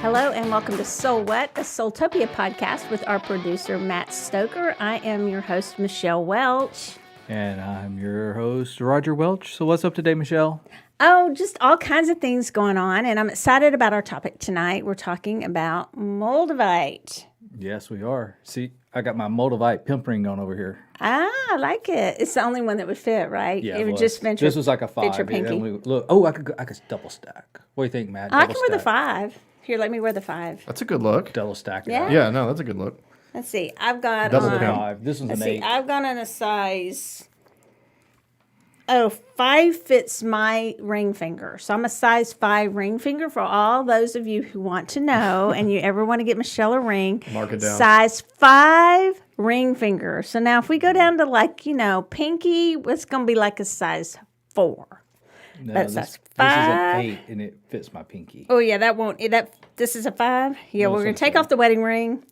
Hello and welcome to SoulWhat, a Soultopia podcast with our producer, Matt Stoker. I am your host, Michelle Welch. And I'm your host, Roger Welch. So what's up today, Michelle? Oh, just all kinds of things going on, and I'm excited about our topic tonight. We're talking about Moldavite. Yes, we are. See, I got my Moldavite pimp ring on over here. Ah, I like it. It's the only one that would fit, right? Yeah, it would was. just venture. This was like a 5. Fit your pinky. Look, I could double stack. What do you think, Matt? I can wear the 5. Here, let me wear the 5. That's a good look. Double stack. Yeah. Yeah, no, that's a good look. Let's see. I've got Double on. pimp. 5. This one's Let's an see. 8. I've gone in a size. 5 fits my ring finger. So I'm a size 5 ring finger for all those of you who want to know and you ever want to get Michelle a ring. Mark it down. Size 5 ring finger. So now if we go down to pinky, it's going to be like a size 4. No, That's this is 5. an 8, and it fits my pinky. Oh, yeah, that won't. This is a 5. Yeah, No, we're going to take off the wedding ring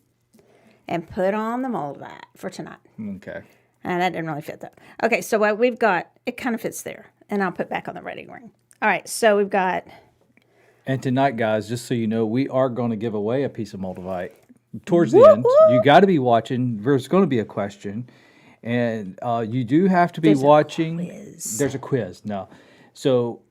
and put on the Moldavite for tonight. Okay. And that didn't really fit though. Okay, so what we've got, it kind of fits there. And I'll put back on the wedding ring. All right, so we've got... And tonight, guys, just so you know, we are going to give away a piece of Moldavite towards the end. You got to be watching. There's going to be a question. And you do have to be watching. There's a quiz. No. So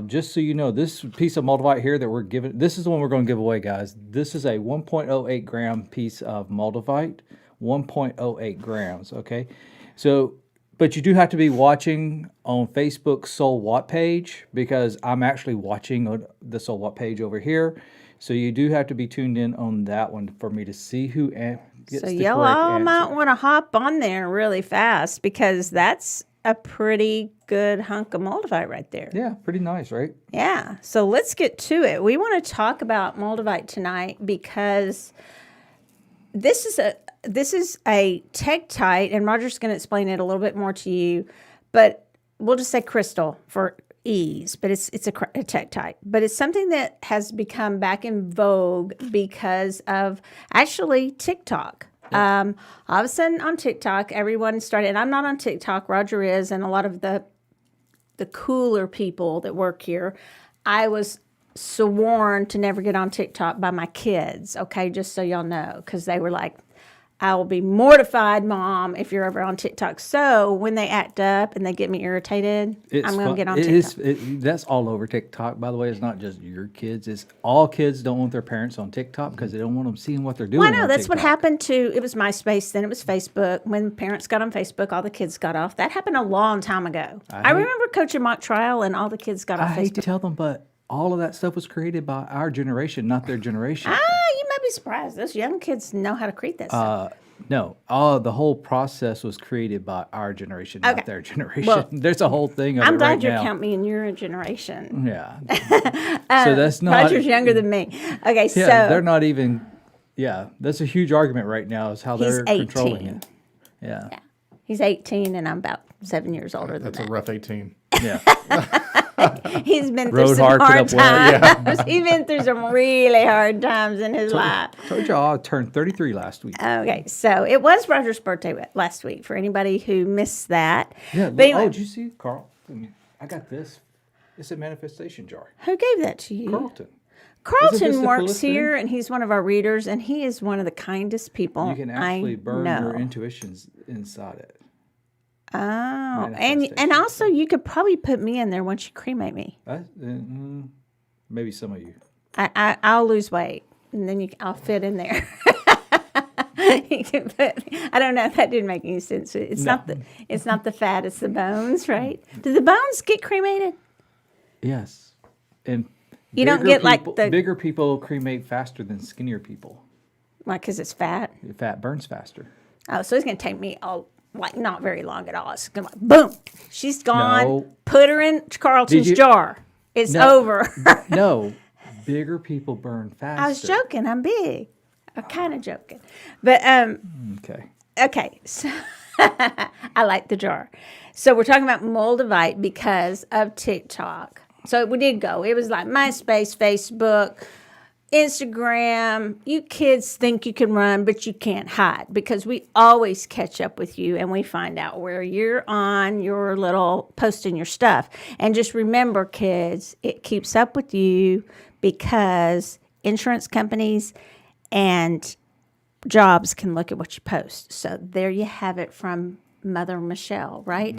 just so you know, this piece of Moldavite here that we're giving, this is the one we're going to give away, guys. This is a 1.08 gram piece of Moldavite. 1.08 grams, okay? So, but you do have to be watching on Facebook's SoulWhat page because I'm actually watching the SoulWhat page over here. So you do have to be tuned in on that one for me to see who gets the y'all correct all answer. might want to hop on there really fast because that's a pretty good hunk of Moldavite right there. Yeah, pretty nice, right? Yeah, so let's get to it. We want to talk about Moldavite tonight because this is a tektite, and Roger's going to explain it a little bit more to you, but we'll just say crystal for ease, but it's a tektite. But it's something that has become back in vogue because of actually TikTok. All of a sudden on TikTok, everyone started, and I'm not on TikTok, Roger is, and a lot of the cooler people that work here, I was sworn to never get on TikTok by my kids, okay, just so y'all know, because they were like, I will be mortified, Mom, if you're ever on TikTok. So when they act up and they get me irritated, I'm going to get on TikTok. That's all over TikTok, by the way. It's not just your kids. It's all kids don't want their parents on TikTok because they don't want them seeing what they're doing. Well, I know. That's what happened to, it was MySpace, then it was Facebook. When parents got on Facebook, all the kids got off. That happened a long time ago. I remember coaching mock trial and all the kids got off Facebook. I hate to tell them, but all of that stuff was created by our generation, not their generation. You might be surprised. Those young kids know how to create that stuff. No, the whole process was created by our generation, not their generation. Well, there's a whole thing of I'm it glad right you now. count me in your generation. Yeah. So that's not... Roger's younger than me. Okay, so... Yeah, they're not even... Yeah, that's a huge argument right now is how they're controlling it. Yeah. He's 18 and I'm about 7 years older than that. That's a rough 18. Yeah. He's been through some hard times. Yeah. He's been through some really hard times in his life. Told y'all I turned 33 last week. Okay, so it was Roger's birthday last week for anybody who missed that. Yeah. But anyway, did you see, Carl? I got this. It's a manifestation jar. Who gave that to you? Carlton. Carlton works here, and he's one of our readers, and he is one of the kindest people I know. You can actually burn your intuitions inside it. Oh, and also you could probably put me in there once you cremate me. Maybe some of you. I'll lose weight, and then I'll fit in there. You can put, I don't know if that didn't make any sense. It's not the fat, it's the bones, right? Do the bones get cremated? Yes, and you don't get bigger people cremate faster than skinnier people. Why? Because it's fat. The fat burns faster. Oh, so it's gonna take me not very long at all. It's gonna boom, she's gone. No. Put her in Carlton's jar. It's over. No, bigger people burn faster. I was joking. I'm big. I'm kind of joking, but Okay. So I like the jar. So we're talking about Moldavite because of TikTok. So we did go. It was like MySpace, Facebook, Instagram. You kids think you can run, but you can't hide because we always catch up with you and we find out where you're on your little posting your stuff. And just remember, kids, it keeps up with you because insurance companies and jobs can look at what you post. So there you have it from Mother Michelle, right?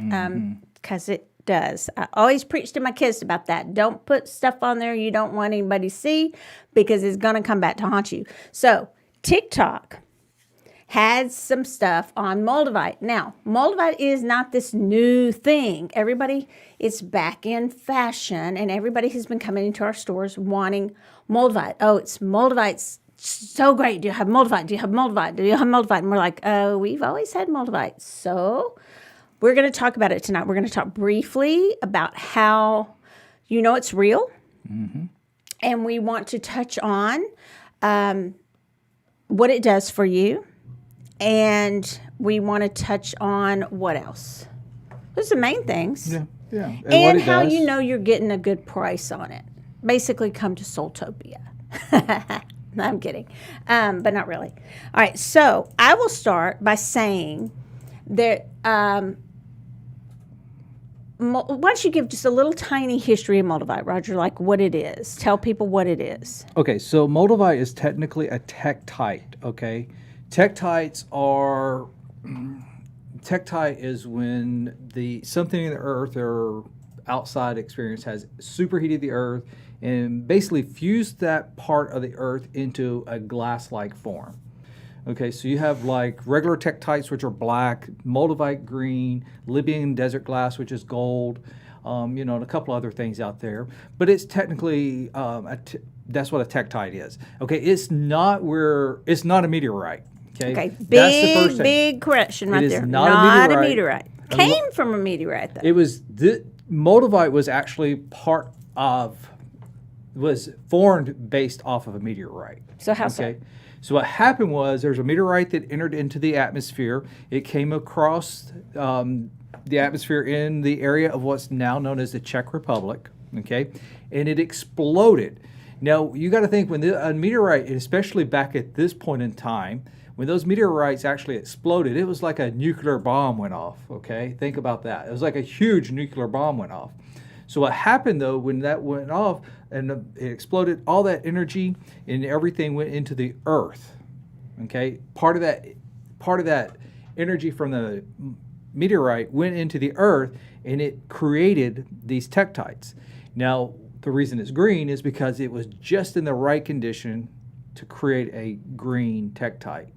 Because it does. I always preach to my kids about that. Don't put stuff on there you don't want anybody to see, because it's going to come back to haunt you. So TikTok had some stuff on Moldavite. Now, Moldavite is not this new thing. Everybody, it's back in fashion, and everybody has been coming into our stores wanting Moldavite. Oh, it's Moldavite's so great. Do you have Moldavite? Do you have Moldavite? Do you have Moldavite? And we're like, oh, we've always had Moldavite. So we're going to talk about it tonight. We're going to talk briefly about how you know it's real. And we want to touch on what it does for you. And we want to touch on what else? Those are the main things. Yeah. And how you know you're getting a good price on it. Basically, come to Soultopia. I'm kidding, but not really. All right, so I will start by saying that why don't you give just a little tiny history of Moldavite, Roger, like what it is. Tell people what it is. Okay, so Moldavite is technically a tektite, okay? Tektites are, tektite is when something in the earth or outside experience has superheated the earth and basically fused that part of the earth into a glass-like form. Okay, so you have like regular tektites, which are black, Moldavite green, Libyan desert glass, which is gold, and a couple other things out there. But it's technically, that's what a tektite is. Okay, it's not a meteorite. Okay, That's the first thing. Big correction right there. It is not a meteorite. Came from a meteorite, though. It was, Moldavite was actually was formed based off of a meteorite. So how so? So what happened was there's a meteorite that entered into the atmosphere. It came across the atmosphere in the area of what's now known as the Czech Republic, okay? And it exploded. Now, you got to think when a meteorite, especially back at this point in time, when those meteorites actually exploded, it was like a nuclear bomb went off, okay? Think about that. It was like a huge nuclear bomb went off. So what happened, though, when that went off and it exploded, all that energy and everything went into the earth, okay? Part of that energy from the meteorite went into the earth, and it created these tektites. Now, the reason it's green is because it was just in the right condition to create a green tektite.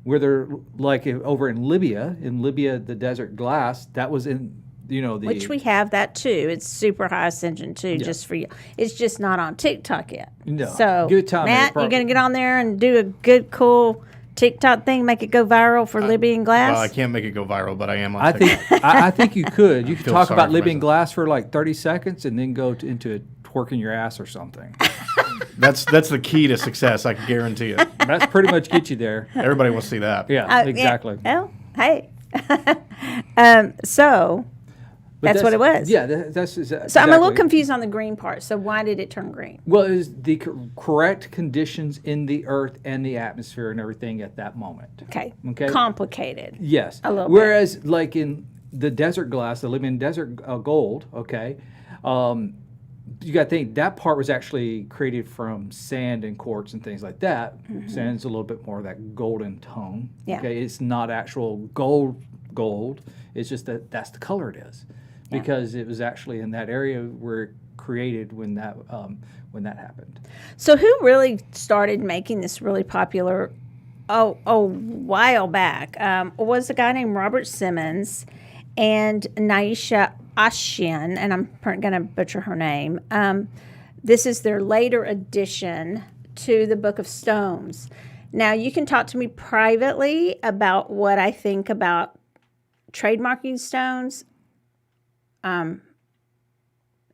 Whether like over in Libya, the desert glass, that was in, which we have that too. It's super high ascension too, just for you. It's just not on TikTok yet. No. So, good time, Matt, you're going to get on there and do a good, cool TikTok thing, make it go viral for Libyan glass? Well, I can't make it go viral, but I am on TikTok. I think you could. You could Feel talk sorry about for Libyan myself. glass for like 30 seconds and then go into twerking your ass or something. That's the key to success, I can guarantee you. That's pretty much get you there. Everybody will see that. Yeah, exactly. Well, hey. So that's what it was. Yeah, that's exactly. So I'm a little confused on the green part. So why did it turn green? Well, it was the correct conditions in the earth and the atmosphere and everything at that moment. Okay. Okay. Complicated. Yes. A little bit. Whereas, like in the desert glass, the Libyan desert gold, okay, you got to think that part was actually created from sand and quartz and things like that. Mm-hmm. Sand's a little bit more of that golden tone. Yeah. Okay, it's not actual gold. It's just that's the color it is, because it was actually in that area where it created when that happened. So who really started making this really popular? A while back was a guy named Robert Simmons and Naisha Ashian, and I'm going to butcher her name. This is their later addition to the Book of Stones. Now, you can talk to me privately about what I think about trademarking stones. And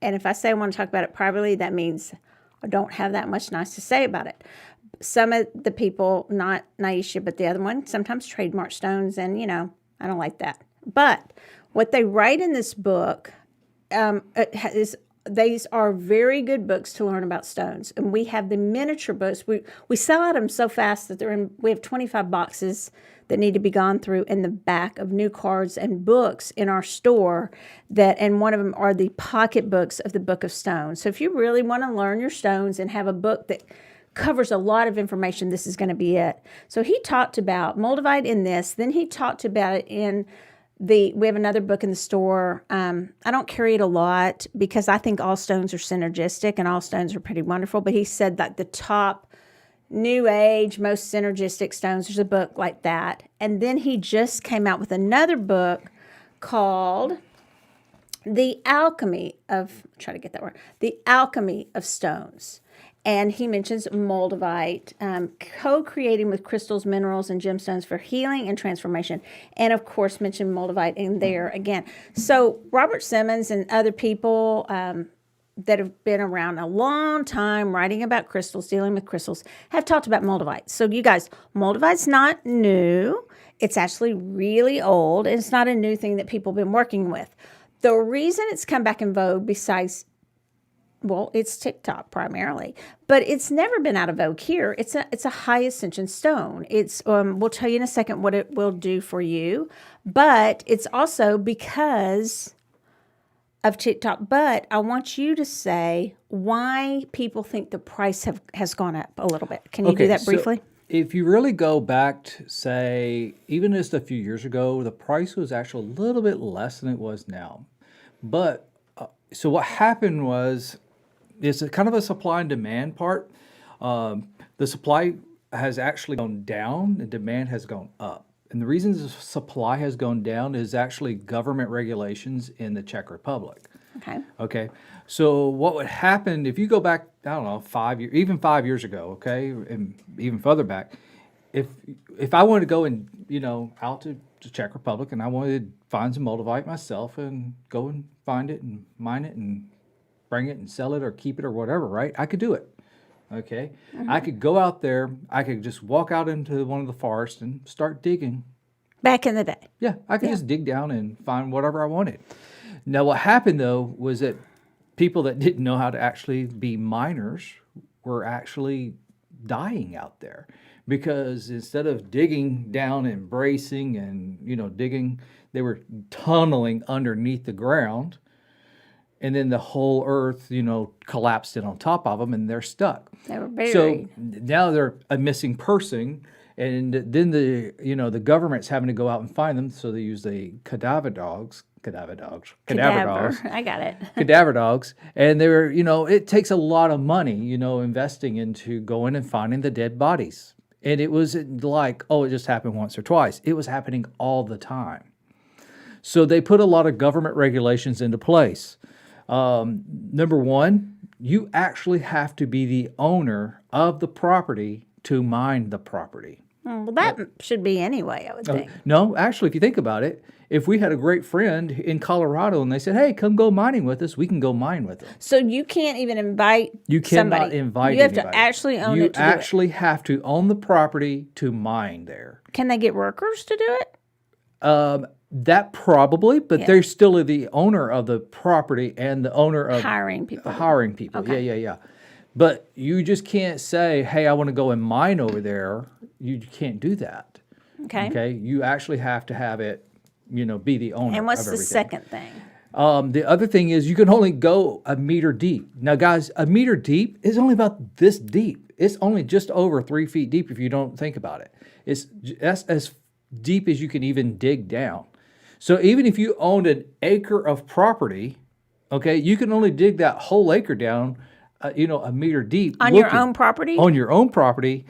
if I say I want to talk about it privately, that means I don't have that much nice to say about it. Some of the people, not Naisha, but the other one, sometimes trademark stones, and, I don't like that. But what they write in this book these are very good books to learn about stones. And we have the miniature books. We sell out them so fast that we have 25 boxes that need to be gone through in the back of new cards and books in our store, and one of them are the pocket books of the Book of Stones. So if you really want to learn your stones and have a book that covers a lot of information. This is going to be it. So he talked about Moldavite in this. Then he talked about it in we have another book in the store. I don't carry it a lot because I think all stones are synergistic and all stones are pretty wonderful. But he said that the top New Age, most synergistic stones, there's a book like that. And then he just came out with another book called The Alchemy of Stones. And he mentions Moldavite, co-creating with crystals, minerals, and gemstones for healing and transformation. And, of course, mentioned Moldavite in there again. So Robert Simmons and other people that have been around a long time writing about crystals, dealing with crystals, have talked about Moldavite. So, you guys, Moldavite's not new. It's actually really old. And it's not a new thing that people have been working with. The reason it's come back in vogue besides... well, it's TikTok primarily, but it's never been out of vogue here. It's a high ascension stone. It's we'll tell you in a second what it will do for you, but it's also because of TikTok. But I want you to say why people think the price has gone up a little bit. Can you do that briefly? So if you really go back to, say, even just a few years ago, the price was actually a little bit less than it was now. But so what happened was, it's a kind of a supply and demand part. The supply has actually gone down and demand has gone up. And the reason the supply has gone down is actually government regulations in the Czech Republic. Okay. So what would happen if you go back, I don't know, 5 years, even 5 years ago, okay, and even further back, if I wanted to go and, out to the Czech Republic and I wanted to find some Moldavite myself and go and find it and mine it and bring it and sell it or keep it or whatever, right? I could do it, okay? I could go out there. I could just walk out into one of the forests and start digging. Back in the day. Yeah, I could just dig down and find whatever I wanted. Now, what happened, though, was that people that didn't know how to actually be miners were actually dying out there because instead of digging down and bracing and, digging, they were tunneling underneath the ground. And then the whole earth, collapsed in on top of them, and they're stuck. They were buried. So now they're a missing person, and then the government's having to go out and find them. So they use the cadaver dogs. I got it. Cadaver dogs, and they're it takes a lot of money, investing into going and finding the dead bodies. And it wasn't like, oh, it just happened once or twice. It was happening all the time. So they put a lot of government regulations into place. Number one, you actually have to be the owner of the property to mine the property. Well, that should be anyway, I would think. No, actually, if you think about it, if we had a great friend in Colorado and they said, hey, come go mining with us, we can go mine with them. So you can't even invite You cannot somebody. invite You have anybody. to actually own You it to do it. actually have to own the property to mine there. Can they get workers to do it? That probably, but they're still the owner of the property and the owner of Hiring people. Okay. Yeah. But you just can't say, hey, I want to go and mine over there. You can't do that. Okay. You actually have to have it, be the owner. And what's of the everything. second thing? The other thing is you can only go a meter deep. Now, guys, a meter deep is only about this deep. It's only just over 3 feet deep if you don't think about it. That's as deep as you can even dig down. So even if you owned an acre of property, okay, you can only dig that whole acre down, a meter deep. On your own property? On your own property.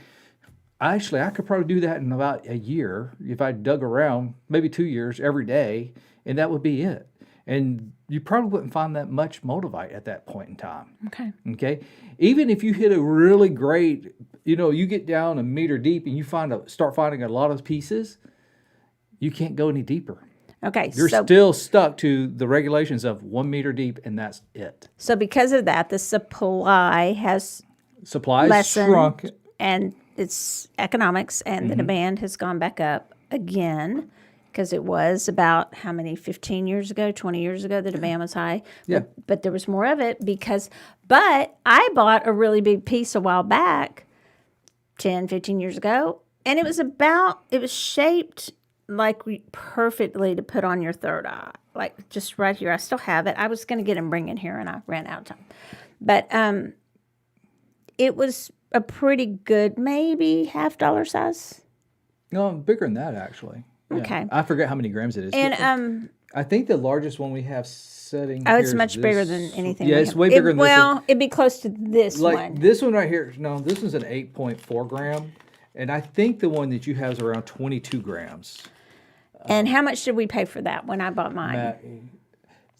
Actually, I could probably do that in about a year if I dug around, maybe 2 years every day, and that would be it. And you probably wouldn't find that much Moldavite at that point in time. Okay. Even if you hit a really great, you get down a meter deep and you start finding a lot of pieces, you can't go any deeper. Okay. You're still stuck to the regulations of 1 meter deep, and that's it. So because of that, the supply has lessened, shrunk. And it's economics, and the demand has gone back up again. Because it was about 15 years ago, 20 years ago, the demand was high. Yeah. But there was more of it but I bought a really big piece a while back, 10, 15 years ago. And it was shaped like perfectly to put on your third eye. Like just right here. I still have it. I was going to get and bring it here and I ran out of time. But it was a pretty good, maybe $half size. No, bigger than that actually. Yeah. Okay. I forget how many grams it is. And I think the largest one we have setting. oh, here it's is much bigger this. than anything. Yeah, we it's have. way bigger than this one. Well, it'd be close to this Like one. this one right here. No, this one's an 8.4 gram, and I think the one that you have is around 22 grams. And how much did we pay for that when I bought mine?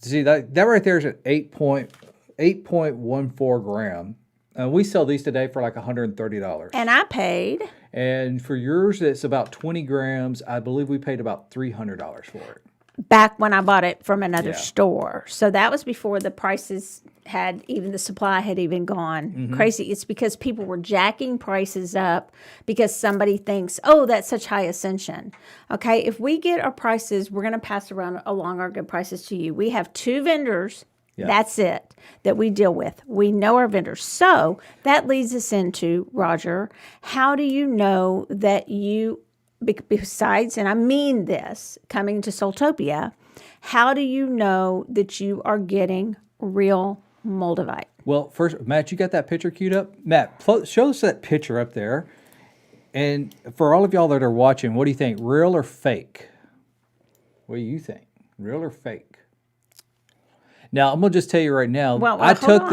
See that right there is an 8.14 gram. We sell these today for like $130. And I paid. And for yours, it's about 20 grams. I believe we paid about $300 for it. Back when I bought it from another Yeah. store. So that was before the prices had even the supply had even gone crazy. It's because people were jacking prices up because somebody thinks, oh, that's such high ascension. Okay, if we get our prices, we're going to pass along our good prices to you. We have 2 vendors. Yeah. That's it that we deal with. We know our vendors. So that leads us into, Roger, how do you know that you, besides, and I mean this, coming to Soultopia, how do you know that you are getting real Moldavite? Well, first, Matt, you got that picture queued up? Matt, show us that picture up there. And for all of y'all that are watching, what do you think, real or fake? What do you think, real or fake? Now, I'm going to just tell you right now, Well, I hold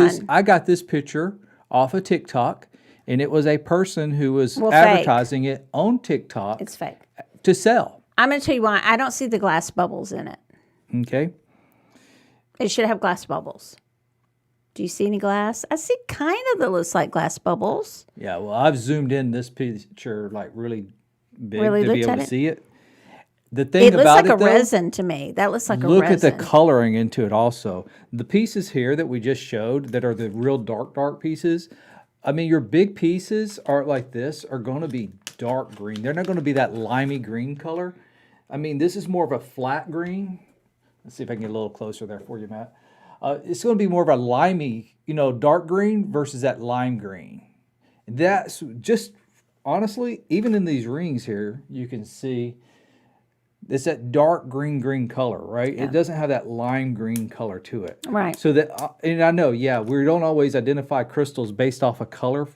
got this picture off of TikTok, and it was a person who was Fake. advertising it on TikTok It's fake. to sell. I'm going to tell you why. I don't see the glass bubbles in it. Okay. It should have glass bubbles. Do you see any glass? I see kind of that looks like glass bubbles. Yeah, well, I've zoomed in this picture like really big Really to be looked able at to it? see it. The thing It looks about like a though, resin to me. That looks like a look at resin. the coloring into it also. The pieces here that we just showed that are the real dark pieces, I mean, your big pieces are like this are going to be dark green. They're not going to be that limey green color. I mean, this is more of a flat green. Let's see if I can get a little closer there for you, Matt. It's going to be more of a limey, dark green versus that lime green. That's just, honestly, even in these rings here, you can see it's that dark green color, right? Yeah. It doesn't have that lime green color to it. Right. So that, and I know, yeah, we don't always identify crystals based off of color,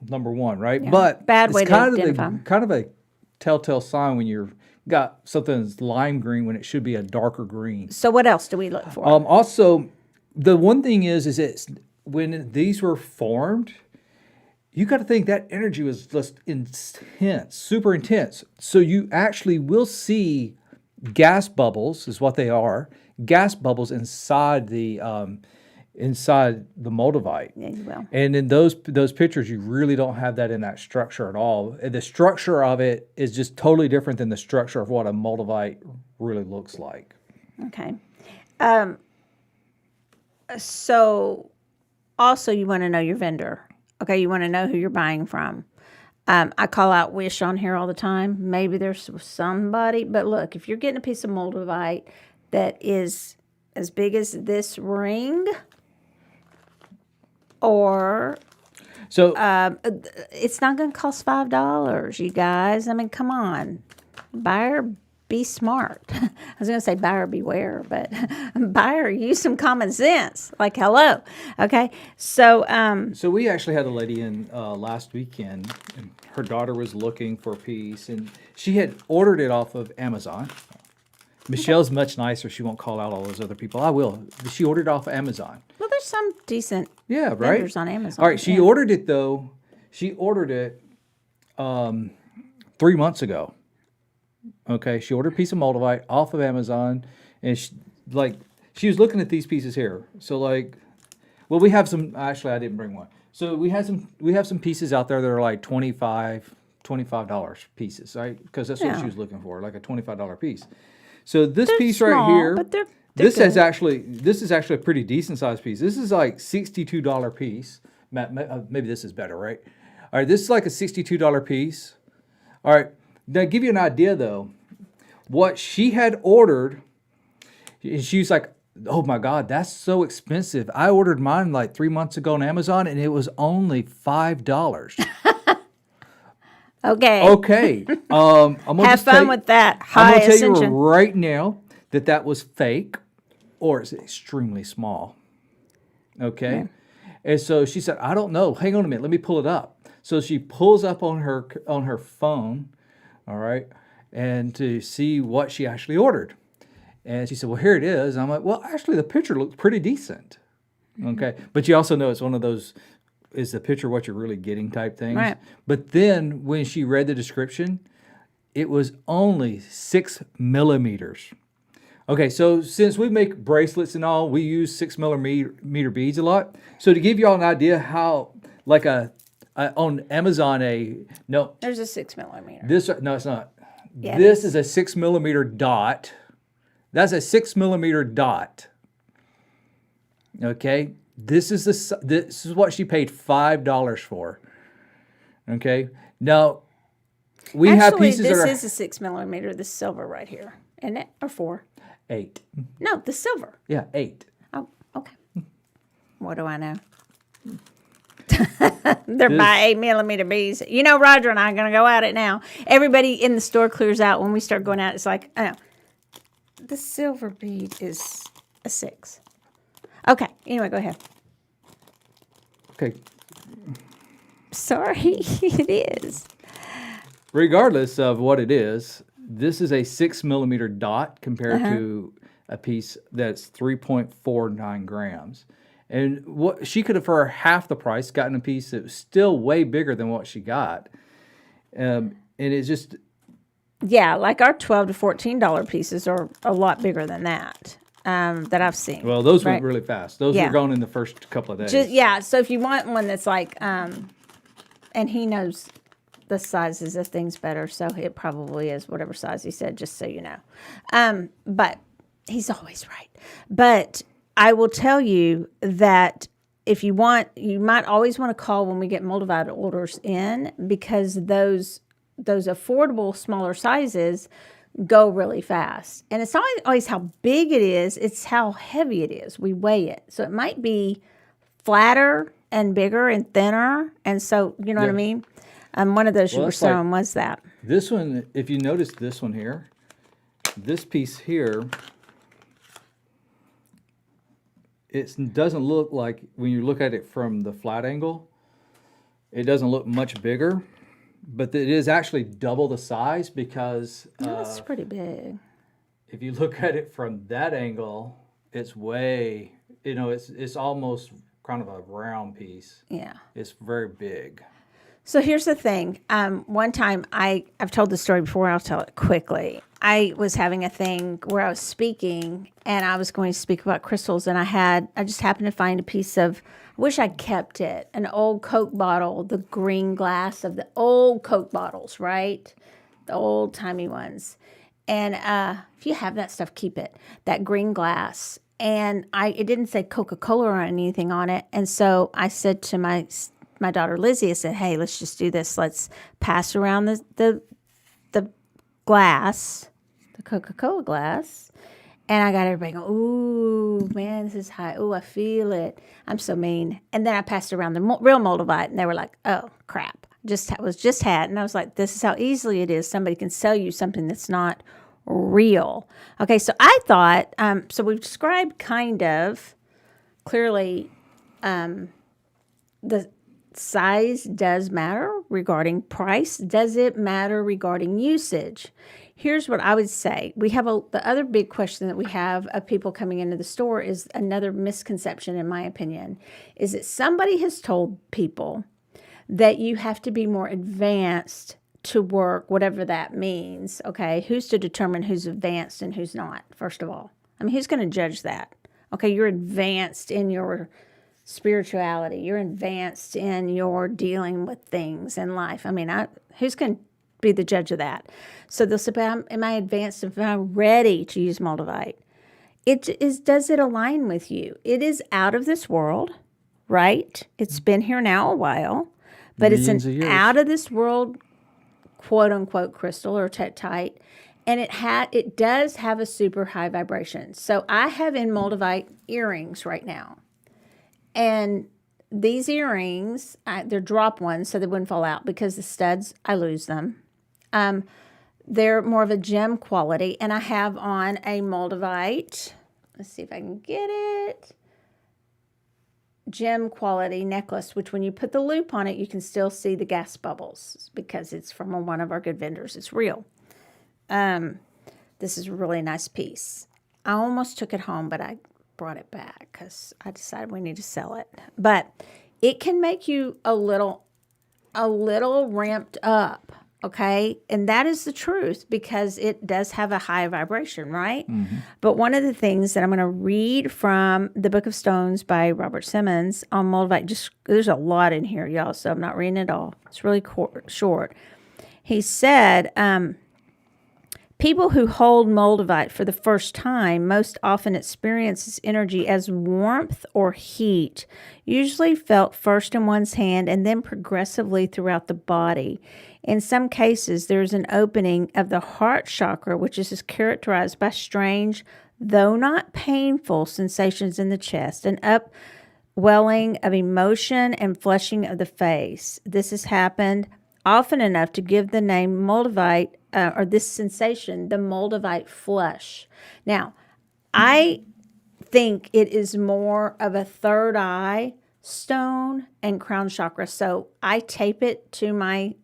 number one, right? Yeah. But Bad way it's to kind of identify 'em. kind of a telltale sign when you're got something that's lime green when it should be a darker green. So what else do we look for? Also, the one thing is it's when these were formed, you got to think that energy was just intense, super intense. So you actually will see gas bubbles, is what they are, gas bubbles inside the Moldavite. Yeah, you will. And in those pictures, you really don't have that in that structure at all. The structure of it is just totally different than the structure of what a Moldavite really looks like. Okay. So also you want to know your vendor. Okay, you want to know who you're buying from. I call out Wish on here all the time. Maybe there's somebody, but look, if you're getting a piece of Moldavite that is as big as this ring, or So it's not going to cost $5, you guys. I mean, come on, buyer, be smart. I was going to say buyer beware, but buyer, use some common sense. Like, hello, okay. So So we actually had a lady in last weekend, and her daughter was looking for a piece, and she had ordered it off of Amazon. Michelle's much nicer. She won't call out all those other people. I will. She ordered it off of Amazon. well, there's some decent Yeah, right. vendors on Amazon. All right. She yeah. ordered it though. She ordered it 3 months ago. Okay, she ordered a piece of Moldavite off of Amazon, and she was looking at these pieces here. So well, we have some. Actually, I didn't bring one. So we have some pieces out there that are like $25 pieces, right? Because that's what Yeah. she was looking for, like a $25 piece. So this They're piece small, right here, but they're this is good. actually a pretty decent sized piece. This is like $62 piece. Matt, maybe this is better, right? All right, this is like a $62 piece. All right, now to give you an idea though, what she had ordered, and she was like, "Oh my God, that's so expensive. I ordered mine like 3 months ago on Amazon, and it was only $5." Okay. Okay, I'm gonna Have just tell fun you- with that. I'm High gonna tell you ascension. right now that was fake, or it's extremely small. Okay, and so she said, "I don't know. Hang on a minute. Let me pull it up." So she pulls up on her phone, all right, and to see what she actually ordered. And she said, well, here it is. I'm like, well, actually, the picture looks pretty decent. Okay. But you also know it's one of those, is the picture what you're really getting type things. Right. But then when she read the description, it was only 6 millimeters. Okay, so since we make bracelets and all, we use 6 millimeter beads a lot. So to give you all an idea how, like on Amazon, There's a 6 millimeter. no, it's not. Yeah, This is a 6 millimeter dot. That's a 6 millimeter dot. Okay, this is what she paid $5 for. Okay, now we have pieces this that are is a 6 millimeter. The silver right here, isn't it? Or 4? 8. No, the silver. Yeah, 8. Oh, okay. What do I know? They're by 8 millimeter beads. You know, Roger and I are going to go at it now. Everybody in the store clears out when we start going out. It's like, oh, the silver bead is a 6. Okay. Anyway, go ahead. Okay. Sorry, it is. Regardless of what it is, this is a 6 millimeter dot compared to a piece that's 3.49 grams. And what she could have, for half the price, gotten a piece that was still way bigger than what she got. And it's just, Yeah, like our $12 to $14 pieces are a lot bigger than that I've seen. well, those right? went really fast. Those Yeah. were gone in the first couple of days. So if you want one that's like, and he knows the sizes of things better, so it probably is whatever size he said, just so you know. But he's always right. But I will tell you that if you want, you might always want to call when we get Moldavite orders in, because those affordable smaller sizes go really fast. And it's not always how big it is, it's how heavy it is. We weigh it. So it might be flatter and bigger and thinner. And so, you know what I mean? One of those you were it's like- showing was that. This one, if you notice this one here, this piece here, it doesn't look like, when you look at it from the flat angle, it doesn't look much bigger, but it is actually double the size, because That's pretty big. if you look at it from that angle, it's way, it's almost kind of a round piece. Yeah. It's very big. So here's the thing. One time, I've told the story before, I'll tell it quickly. I was having a thing where I was speaking, and I was going to speak about crystals, and I just happened to find a piece of, I wish I'd kept it, an old Coke bottle, the green glass of the old Coke bottles, right? The old-timey ones. And if you have that stuff, keep it. That green glass. And it didn't say Coca-Cola or anything on it. And so I said to my daughter Lizzie, I said, hey, let's just do this. Let's pass around the glass, the Coca-Cola glass. And I got everybody going, ooh, man, this is high. Ooh, I feel it. I'm so mean. And then I passed around the real Moldavite, and they were like, oh, crap. Was just had. And I was like, this is how easily it is. Somebody can sell you something that's not real. Okay, so I thought, so we've described kind of clearly the size does matter regarding price. Does it matter regarding usage? Here's what I would say. We have the other big question that we have of people coming into the store is another misconception, in my opinion, is that somebody has told people that you have to be more advanced to work, whatever that means. Okay, who's to determine who's advanced and who's not, first of all? I mean, who's going to judge that? Okay, you're advanced in your spirituality. You're advanced in your dealing with things in life. I mean, who's going to be the judge of that? So they'll say, am I advanced? Am I ready to use Moldavite? Does it align with you? It is out of this world, right? It's been here now a while, but Millions it's of an years. out of this world, quote unquote, crystal or tektite. And it does have a super high vibration. So I have in Moldavite earrings right now. And these earrings, they're drop ones, so they wouldn't fall out, because the studs, I lose them. They're more of a gem quality. And I have on a Moldavite. Let's see if I can get it. gem quality necklace, which when you put the loop on it, you can still see the gas bubbles because it's from one of our good vendors. It's real. This is a really nice piece. I almost took it home, but I brought it back because I decided we need to sell it. But it can make you a little ramped up, okay? And that is the truth because it does have a high vibration, right? Mm-hmm. But one of the things that I'm going to read from the Book of Stones by Robert Simmons on Moldavite, there's a lot in here, y'all, so I'm not reading it all. It's really short. He said, people who hold Moldavite for the first time most often experience its energy as warmth or heat, usually felt first in one's hand and then progressively throughout the body. In some cases, there's an opening of the heart chakra, which is characterized by strange, though not painful, sensations in the chest, an upwelling of emotion and flushing of the face. This has happened often enough to give the name Moldavite, or this sensation, the Moldavite flush. Now, I think it is more of a third eye stone and crown chakra. So I tape it to my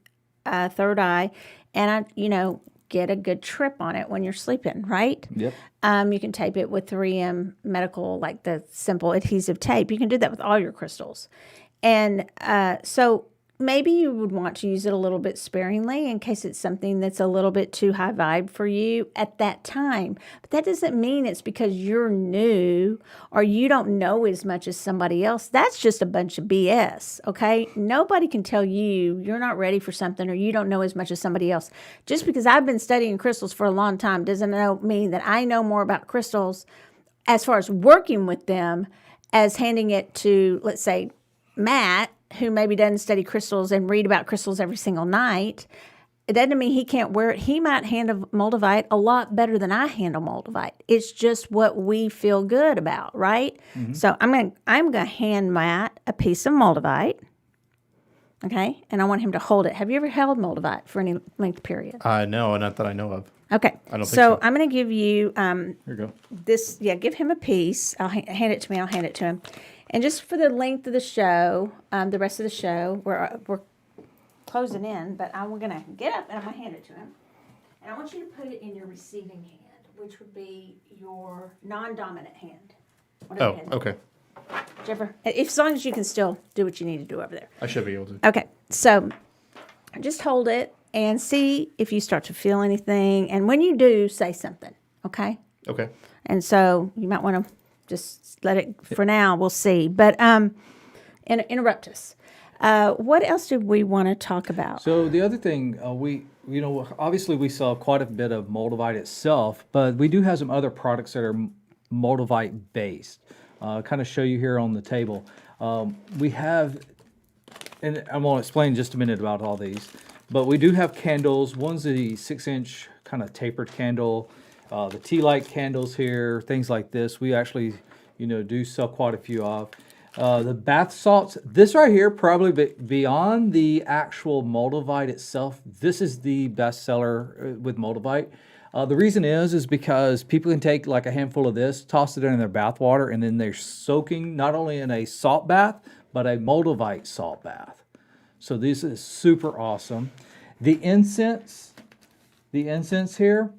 third eye, and I, get a good trip on it when you're sleeping, right? Yep. You can tape it with 3M medical, like the simple adhesive tape. You can do that with all your crystals. And so maybe you would want to use it a little bit sparingly in case it's something that's a little bit too high vibe for you at that time. But that doesn't mean it's because you're new or you don't know as much as somebody else. That's just a bunch of BS, okay? Nobody can tell you you're not ready for something or you don't know as much as somebody else. Just because I've been studying crystals for a long time doesn't mean that I know more about crystals as far as working with them as handing it to, let's say, Matt, who maybe doesn't study crystals and read about crystals every single night. It doesn't mean he can't wear it. He might handle Moldavite a lot better than I handle Moldavite. It's just what we feel good about, right? Mm-hmm. So I'm gonna hand Matt a piece of Moldavite, okay? And I want him to hold it. Have you ever held Moldavite for any length period? No, not that I know of. Okay. I don't think so. I'm going to give you Here you go. this. Yeah, give him a piece. I'll hand it to me. I'll hand it to him. And just for the length of the show, the rest of the show, we're closing in, but I'm going to get up and I'm going to hand it to him. And I want you to put it in your receiving hand, which would be your non-dominant hand. Oh, okay. Whichever, as long as you can still do what you need to do over there. I should be able to. Okay, so just hold it and see if you start to feel anything. And when you do, say something, okay? Okay. And so you might want to just let it for now. We'll see. But interrupt us. What else did we want to talk about? So the other thing, obviously we sell quite a bit of Moldavite itself, but we do have some other products that are Moldavite based. Kind of show you here on the table. We have, and I'm going to explain in just a minute about all these, but we do have candles. One's the 6-inch kind of tapered candle. The tea light candles here, things like this. We actually, do sell quite a few of. The bath salts, this right here, probably beyond the actual Moldavite itself, this is the best seller with Moldavite. The reason is because people can take like a handful of this, toss it in their bath water, and then they're soaking not only in a salt bath, but a Moldavite salt bath. So this is super awesome. The incense here,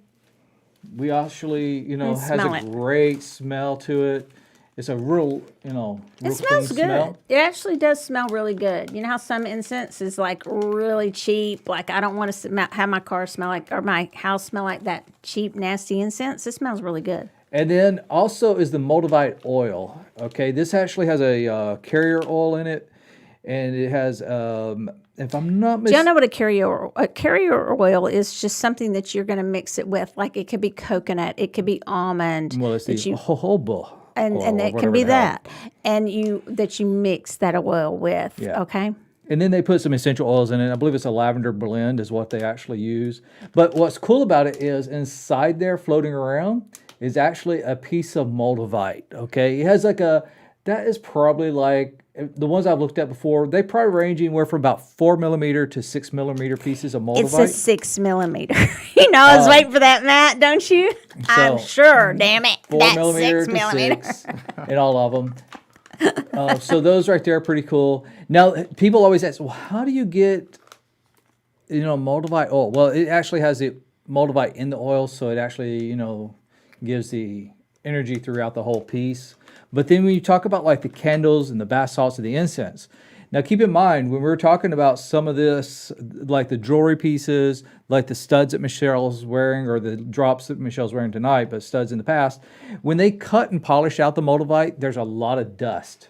we actually, has a great smell to it. It's a real, real it smells good. Smell. It actually does smell really good. You know how some incense is like really cheap? Like I don't want to have my car smell like, or my house smell like that cheap, nasty incense. It smells really good. And then also is the Moldavite oil. Okay, this actually has a carrier oil in it, and it has, if I'm not mistaken, do you know what a carrier oil is? Just something that you're going to mix it with. Like it could be coconut, it could be almond. Well, it's the jojoba. And it can be that, and you mix that oil with, yeah. Okay? And then they put some essential oils in it. I believe it's a lavender blend is what they actually use. But what's cool about it is inside there floating around is actually a piece of Moldavite, okay? It has that is probably like, the ones I've looked at before, they probably range anywhere from about 4 millimeter to 6 millimeter pieces of Moldavite. It's a 6 millimeter. I was waiting for that, Matt, don't you? I'm sure, damn it. 4 That's millimeter 6 to millimeter. 6 in all of them. So those right there are pretty cool. Now, people always ask, well, how do you get, Moldavite oil? Well, it actually has the Moldavite in the oil, so it actually, gives the energy throughout the whole piece. But then when you talk about like the candles and the bath salts and the incense, now keep in mind when we're talking about some of this, like the jewelry pieces, like the studs that Michelle's wearing or the drops that Michelle's wearing tonight, but studs in the past, when they cut and polish out the Moldavite, there's a lot of dust.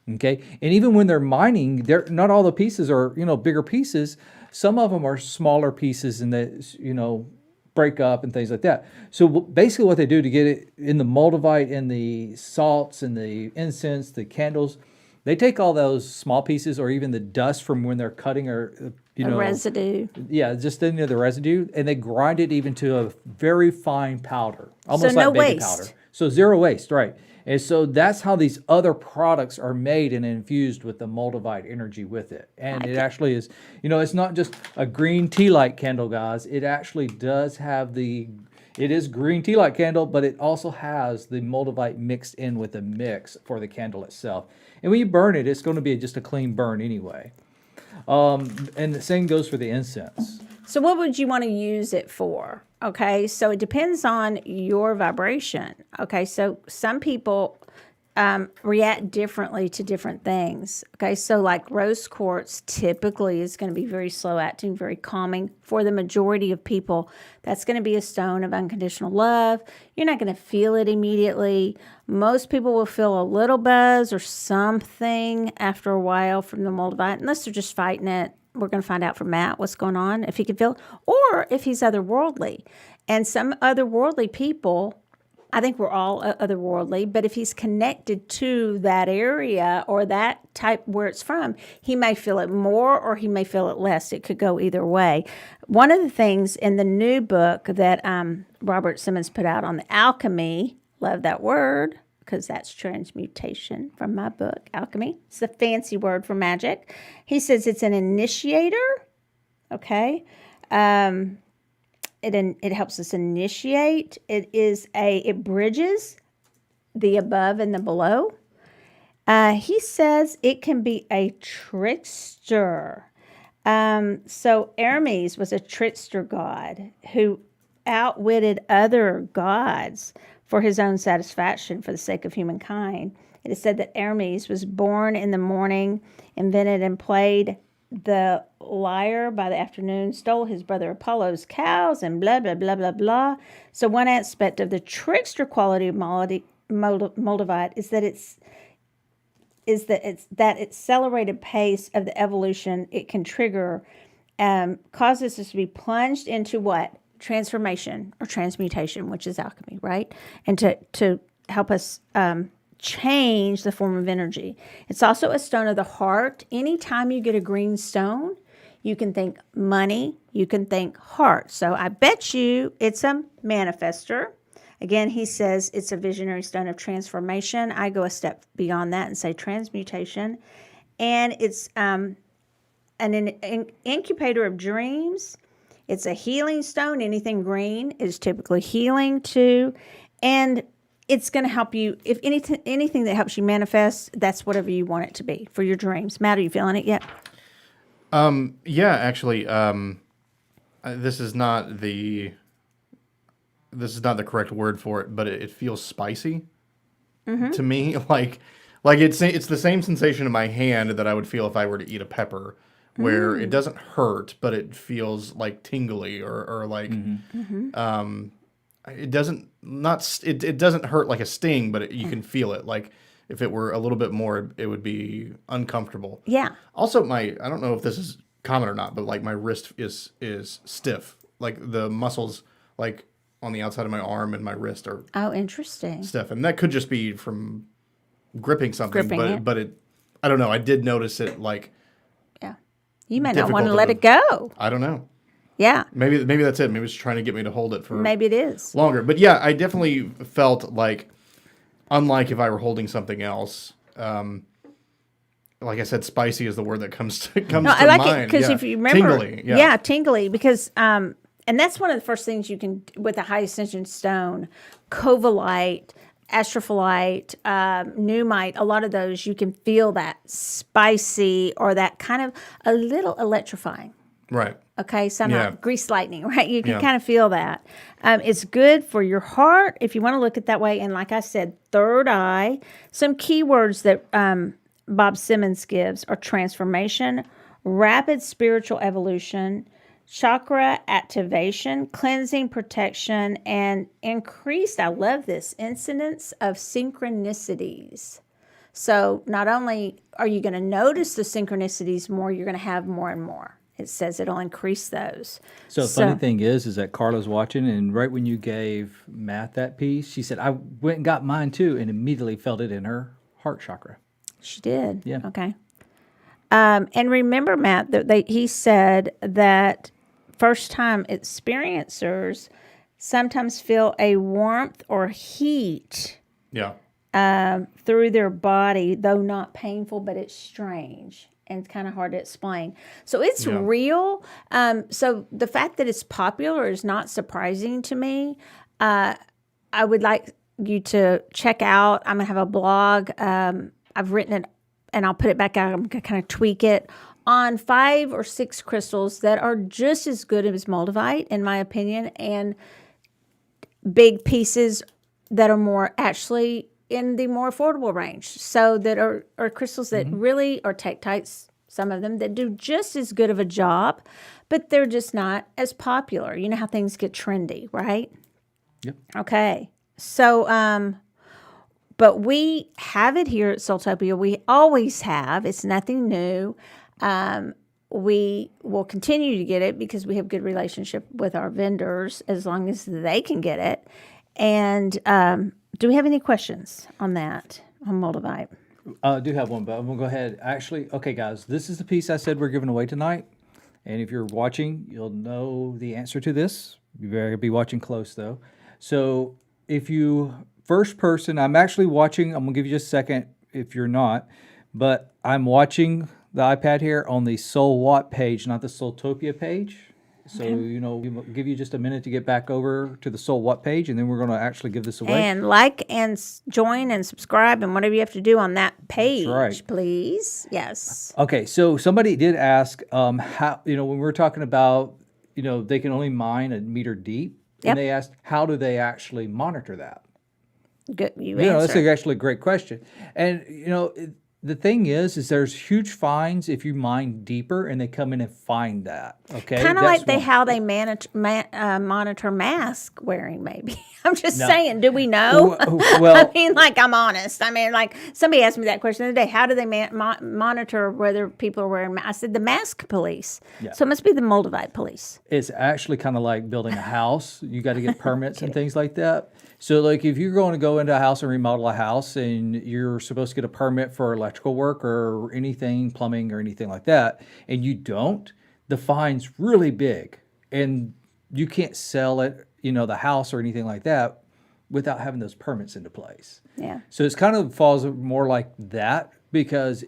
Okay, and even when they're mining, they're not all the pieces are bigger pieces. Some of them are smaller pieces, and that break up and things like that. So basically, what they do to get it in the Moldavite and the salts and the incense, the candles, they take all those small pieces or even the dust from when they're cutting or The residue. yeah, just the residue, and they grind it even to a very fine powder, almost So no like baby waste. powder. So zero waste, right? And so that's how these other products are made and infused with the Moldavite energy with it. And it actually is, it's not just a green tea light candle, guys. It actually does have it is green tea light candle, but it also has the Moldavite mixed in with the mix for the candle itself. And when you burn it, it's going to be just a clean burn anyway. And the same goes for the incense. So what would you want to use it for? Okay, so it depends on your vibration. Okay, so some people react differently to different things. Okay, so like rose quartz typically is going to be very slow acting, very calming. For the majority of people, that's going to be a stone of unconditional love. You're not going to feel it immediately. Most people will feel a little buzz or something after a while from the Moldavite, unless they're just fighting it. We're going to find out from Matt what's going on, if he can feel it, or if he's otherworldly. And some otherworldly people, I think we're all otherworldly, but if he's connected to that area or that type where it's from, he may feel it more or he may feel it less. It could go either way. One of the things in the new book that Robert Simmons put out on the alchemy, love that word, because that's transmutation from my book, Alchemy. It's a fancy word for magic. He says it's an initiator, okay? It helps us initiate. It bridges the above and the below. He says it can be a trickster. So Hermes was a trickster god who outwitted other gods for his own satisfaction for the sake of humankind. It is said that Hermes was born in the morning, invented and played the lyre by the afternoon, stole his brother Apollo's cows, and blah, blah, blah, blah, blah. So one aspect of the trickster quality of Moldavite is that that accelerated pace of the evolution it can trigger causes us to be plunged into what? Transformation or transmutation, which is alchemy, right? And to help us change the form of energy. It's also a stone of the heart. Anytime you get a green stone, you can think money, you can think heart. So I bet you it's a manifester. Again, he says it's a visionary stone of transformation. I go a step beyond that and say transmutation. And it's an incubator of dreams. It's a healing stone. Anything green is typically healing too. And it's going to help you, if anything that helps you manifest, that's whatever you want it to be for your dreams. Matt, are you feeling it yet? Yeah, actually, this is not the correct word for it, but it feels spicy to me. Like it's the same sensation in my hand that I would feel if I were to eat a pepper, where it doesn't hurt, but it feels like tingly or like it doesn't hurt like a sting, but you can feel it. Like if it were a little bit more, it would be uncomfortable. Yeah. Also, I don't know if this is common or not, but like my wrist is stiff. Like the muscles, like on the outside of my arm and my wrist are Interesting. stiff, and that could just be from gripping something. Gripping but I don't know. I did notice it. Like, yeah, you may not want difficult to to let move. it go. I don't know. Yeah, Maybe that's it. Maybe it's trying to get me to hold it for maybe it is. longer. But yeah, I definitely felt like, unlike if I were holding something else, like I said, spicy is the word that comes to No, I like mind. it because Yeah. if you remember, Tingly, tingly, because and that's one of the first things you can with a high ascension stone, covalite, astrophyllite, pneumite, a lot of those, you can feel that spicy or that kind of a little electrifying. Right. Okay, so Yeah. not grease lightning, right? You can Yeah. kind of feel that. It's good for your heart if you want to look at it that way. And like I said, third eye, some keywords that Bob Simmons gives are transformation, rapid spiritual evolution, chakra activation, cleansing, protection, and increased, I love this, incidence of synchronicities. So not only are you going to notice the synchronicities more, you're going to have more and more. It says it'll increase those. So the funny thing is that Carla's watching, and right when you gave Matt that piece, she said, I went and got mine too, and immediately felt it in her heart chakra. She did. Yeah. Okay. And remember, Matt, that he said that first-time experiencers sometimes feel a warmth or heat Yeah. through their body, though not painful, but it's strange and it's kind of hard to explain. So it's Yeah. real. So the fact that it's popular is not surprising to me. I would like you to check out. I'm going to have a blog. I've written it and I'll put it back out. I'm going to kind of tweak it on 5 or 6 crystals that are just as good as Moldavite, in my opinion, and big pieces that are more actually in the more affordable range. So that are crystals that really are tektites, some of them that do just as good of a job, but they're just not as popular. You know how things get trendy, right? Yep. Okay. So, but we have it here at Soultopia. We always have. It's nothing new. We will continue to get it because we have good relationship with our vendors as long as they can get it. And do we have any questions on that, on Moldavite? I do have one, but I'm going to go ahead. Actually, okay, guys, this is the piece I said we're giving away tonight. And if you're watching, you'll know the answer to this. You better be watching close, though. So if you, first person, I'm actually watching, I'm going to give you just a second if you're not, but I'm watching the iPad here on the SoulWhat page, not the Soultopia page. So, give you just a minute to get back over to the SoulWhat page, and then we're going to actually give this away. And like and join and subscribe and whatever you have to do on that page, right. please. Yes. Okay, so somebody did ask how, when we were talking about, they can only mine a meter deep, Yep. and they asked, how do they actually monitor that? Good. You That's answer. actually a great question. And, the thing is there's huge fines if you mine deeper and they come in and find that. Okay. Kind of That's like one. how they monitor mask wearing, maybe. I'm just saying, do we know? Well, I mean, I'm honest. I mean, somebody asked me that question the other day. How do they monitor whether people are wearing masks? I said, the mask police. Yeah. So it must be the Moldavite police. it's actually kind of like building a house. You got to get permits and things like that. So, like, if you're going to go into a house and remodel a house and you're supposed to get a permit for electrical work or anything, plumbing or anything like that, and you don't, the fine's really big. And you can't sell it, the house or anything like that without having those permits into place. Yeah. So it's kind of falls more like that because,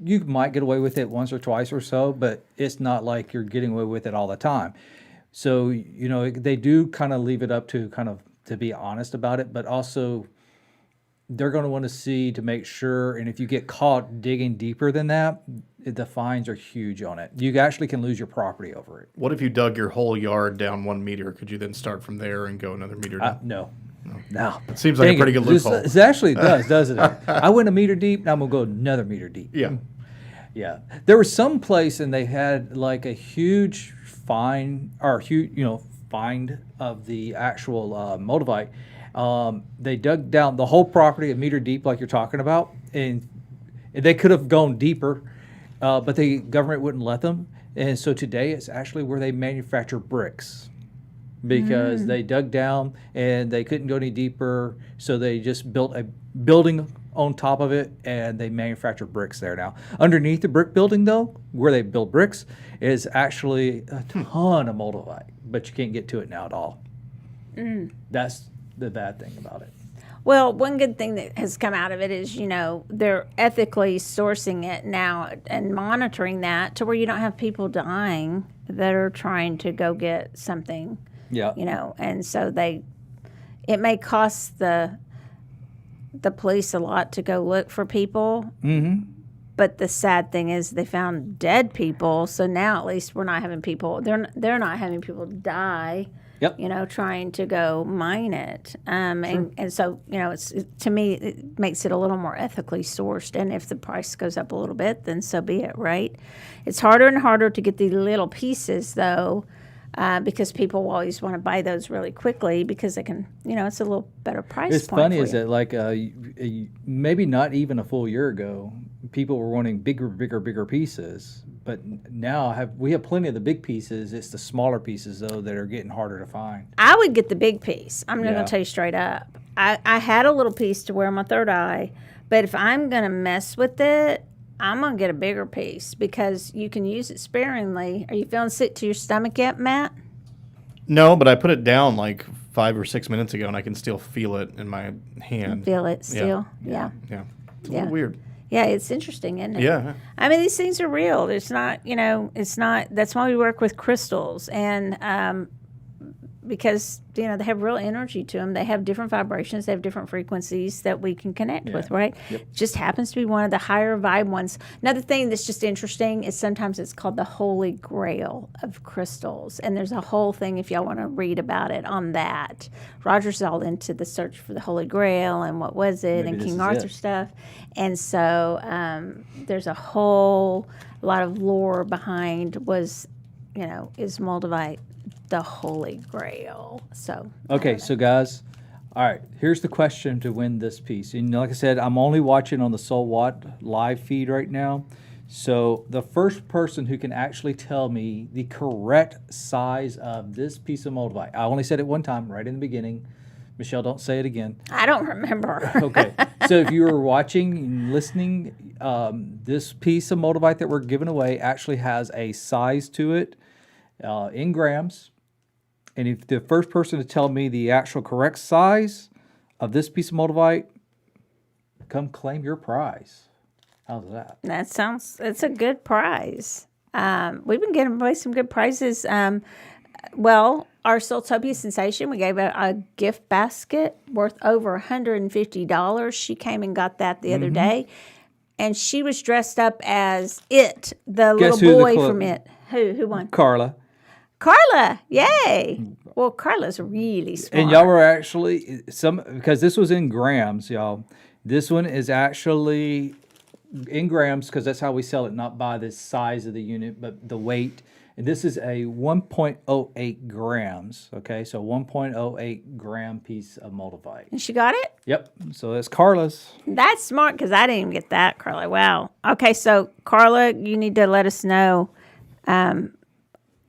you might get away with it once or twice or so, but it's not like you're getting away with it all the time. So, they do kind of leave it up to to be honest about it, but also they're going to want to see to make sure. And if you get caught digging deeper than that, the fines are huge on it. You actually can lose your property over it. What if you dug your whole yard down 1 meter? Could you then start from there and go another meter down? No. It seems like a pretty good loophole. It actually does, doesn't it? I went a meter deep, now I'm going to go another meter deep. Yeah. Yeah. There was some place and they had like a huge find of the actual Moldavite. They dug down the whole property a meter deep like you're talking about, and they could have gone deeper, but the government wouldn't let them. And so today it's actually where they manufacture bricks because they dug down and they couldn't go any deeper, so they just built a building on top of it, and they manufacture bricks there now. Underneath the brick building, though, where they build bricks, is actually a ton of Moldavite, but you can't get to it now at all. That's the bad thing about it. Well, one good thing that has come out of it is, they're ethically sourcing it now and monitoring that to where you don't have people dying that are trying to go get something. Yeah. And so it may cost the police a lot to go look for people. Mm-hmm. But the sad thing is they found dead people. So now at least we're not having people. They're not having people die. Yep. Trying to go mine it. And so to me it makes it a little more ethically sourced. And if the price goes up a little bit, then so be it, right? It's harder and harder to get these little pieces though. Because people always want to buy those really quickly because they can, it's a little better price It's point. funny for is you. that like maybe not even a full year ago, people were wanting bigger pieces. But now we have plenty of the big pieces. It's the smaller pieces though that are getting harder to find. I would get the big piece. I'm going Yeah. to tell you straight up. I had a little piece to wear my third eye, but if I'm going to mess with it, I'm going to get a bigger piece because you can use it sparingly. Are you feeling sick to your stomach yet, Matt? No, but I put it down like 5 or 6 minutes ago, and I can still feel it in my hand. Feel it still? Yeah. Yeah. It's a Yeah. little weird. Yeah, it's interesting, isn't it? Yeah. I mean, these things are real. It's not, that's why we work with crystals. And because, they have real energy to them. They have different vibrations. They have different frequencies that we can connect with, right? Yep. Just happens to be one of the higher vibe ones. Another thing that's just interesting is sometimes it's called the Holy Grail of crystals. And there's a whole thing, if y'all want to read about it, on that. Roger's all into the search for the Holy Grail and what was it Maybe and this King is Arthur it. stuff. And so there's a whole lot of lore behind is Moldavite the Holy Grail. So Okay, so guys, all right, here's the question to win this piece. And like I said, I'm only watching on the SoulWhat live feed right now. So the first person who can actually tell me the correct size of this piece of Moldavite, I only said it one time right in the beginning. Michelle, don't say it again. I don't remember. Okay, so if you were watching and listening, this piece of Moldavite that we're giving away actually has a size to it in grams. And if the first person to tell me the actual correct size of this piece of Moldavite, come claim your prize. How's that? It's a good prize. We've been getting away some good prizes. Our Soultopia Sensation, we gave a gift basket worth over $150. She came and got that the other day. And she was dressed up as It, the Guess little who boy from It. Who won? Carla. Carla, yay! Well, Carla's really smart. And y'all were actually, because this was in grams, y'all. This one is actually in grams because that's how we sell it, not by the size of the unit, but the weight. And this is a 1.08 grams, okay? So 1.08 gram piece of Moldavite. And she got it? Yep, so that's Carla's. That's smart because I didn't even get that, Carla. Wow. Okay, so Carla, you need to let us know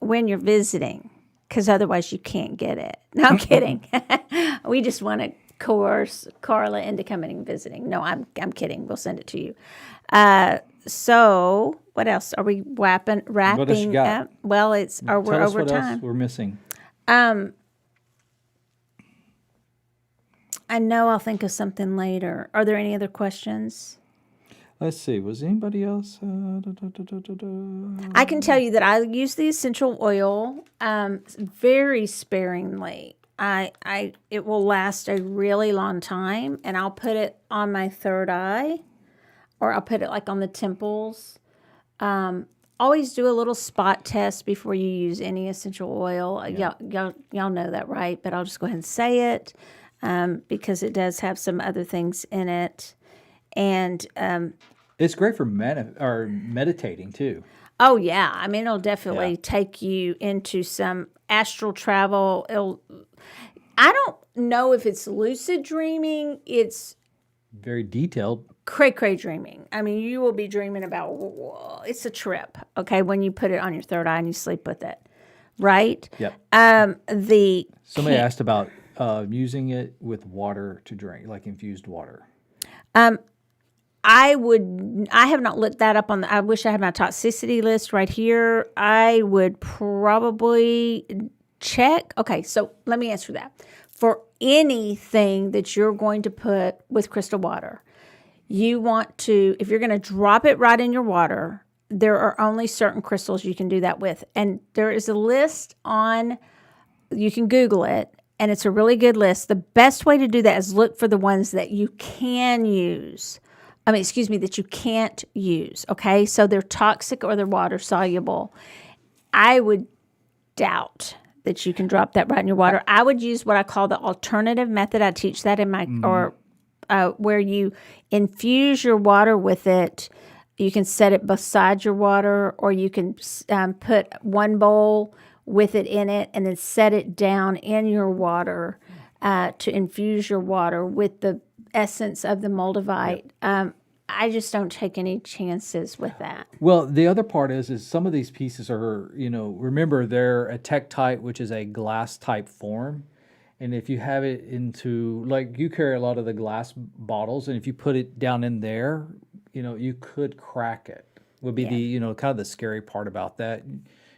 when you're visiting because otherwise you can't get it. No, I'm kidding. We just want to coerce Carla into coming and visiting. No, I'm kidding. We'll send it to you. So what else? Are we wrapping got? up? Well, we're Tell us over what time. else we're missing. I know I'll think of something later. Are there any other questions? Let's see. Was anybody else? I can tell you that I use the essential oil very sparingly. It will last a really long time, and I'll put it on my third eye, or I'll put it like on the temples. Always do a little spot test before you use any essential oil. Yeah. Y'all know that, right? But I'll just go ahead and say it because it does have some other things in it, and It's great for meditating too. oh yeah, I mean it'll definitely take you into some astral travel. I don't know if it's lucid dreaming. It's Very detailed. cray dreaming. I mean, you will be dreaming about. Whoa, it's a trip. Okay, when you put it on your third eye and you sleep with it, right? Yep. Somebody Can- asked about using it with water to drink, like infused water. I have not looked that up I wish I had my toxicity list right here. I would probably check. Okay, so let me answer that. For anything that you're going to put with crystal water, you want to, if you're going to drop it right in your water, there are only certain crystals you can do that with. And there is a list you can Google it, and it's a really good list. The best way to do that is look for the ones that you can use. That you can't use. Okay, so they're toxic or they're water soluble. I would doubt that you can drop that right in your water. I would use what I call the alternative method. I teach that in my where you infuse your water with it. You can set it beside your water, or you can put one bowl with it in it and then set it down in your water to infuse your water with the essence of the Moldavite. I just don't take any chances with that. Well, the other part is some of these pieces are, remember they're a tektite, which is a glass type form. And if you have it into, like you carry a lot of the glass bottles, and if you put it down in there, you could crack it. Would be the, kind of the scary part about that.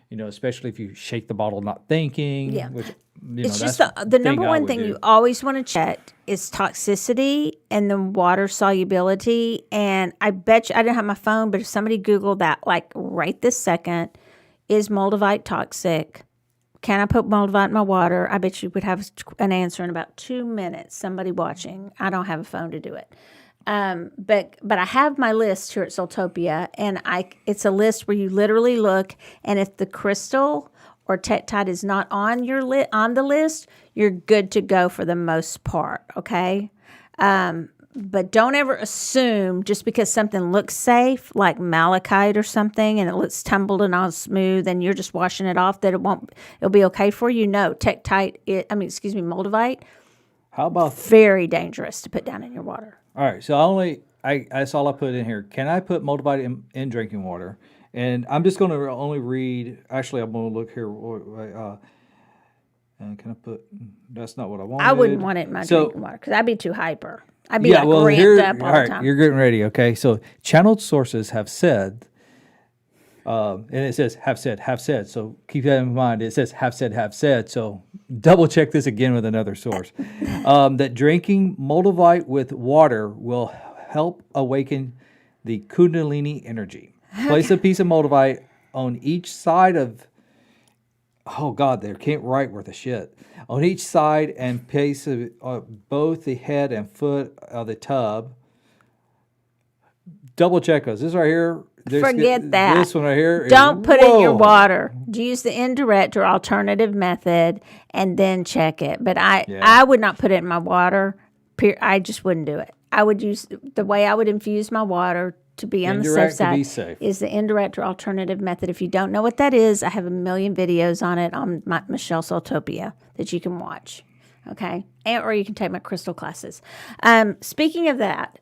Especially if you shake the bottle not thinking. Yeah. Which, It's that's just the number I one would thing do. you always want to check is toxicity and the water solubility. And I bet you, I didn't have my phone, but if somebody Googled that, like right this second, is Moldavite toxic? Can I put Moldavite in my water? I bet you would have an answer in about 2 minutes. Somebody watching. I don't have a phone to do it. But I have my list here at Soultopia, and it's a list where you literally look, and if the crystal or tektite is not on on the list, you're good to go for the most part. Okay. But don't ever assume just because something looks safe, like malachite or something, and it looks tumbled and all smooth, and you're just washing it off, that it'll be okay for you. No, Moldavite. How about Very dangerous to put down in your water. All right, so that's all I put in here. Can I put Moldavite in drinking water? And I'm just going to only read. Actually, I'm going to look here. And can I put? That's not what I wanted. I wouldn't want it in my drinking water because I'd be too hyper. I'd be ramped up all the time. You're getting ready. Okay, so channeled sources have said, and it says have said. So keep that in mind. It says have said. So double check this again with another source. That drinking Moldavite with water will help awaken the Kundalini energy. Place a piece of Moldavite on each side of. Oh God, they can't write worth a shit. On each side and place both the head and foot of the tub. Double check us. This right here. Forget that. This one right here. Don't put it in your water. Use the indirect or alternative method and then check it. But I would not put it in my water. I just wouldn't do it. I would use the way I would infuse my water to be on the safe side is the indirect or alternative method. If you don't know what that is, I have a million videos on it on my Michelle Soultopia that you can watch. Okay. Or you can take my crystal classes. Speaking of that,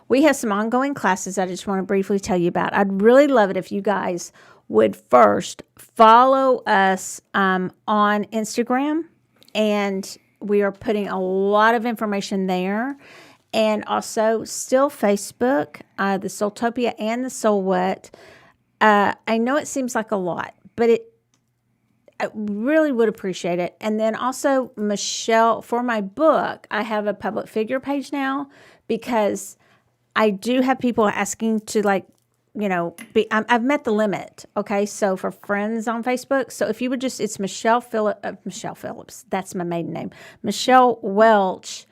we have some ongoing classes I just want to briefly tell you about. I'd really love it if you guys would first follow us on Instagram, and we are putting a lot of information there. And also still Facebook, the Soultopia and the SoulWhat. I know it seems like a lot, but I really would appreciate it. And then also, Michelle, for my book, I have a public figure page now because I do have people asking to I've met the limit. Okay. So for friends on Facebook. So if you would it's Michelle Phillips. That's my maiden name. Michelle Welch.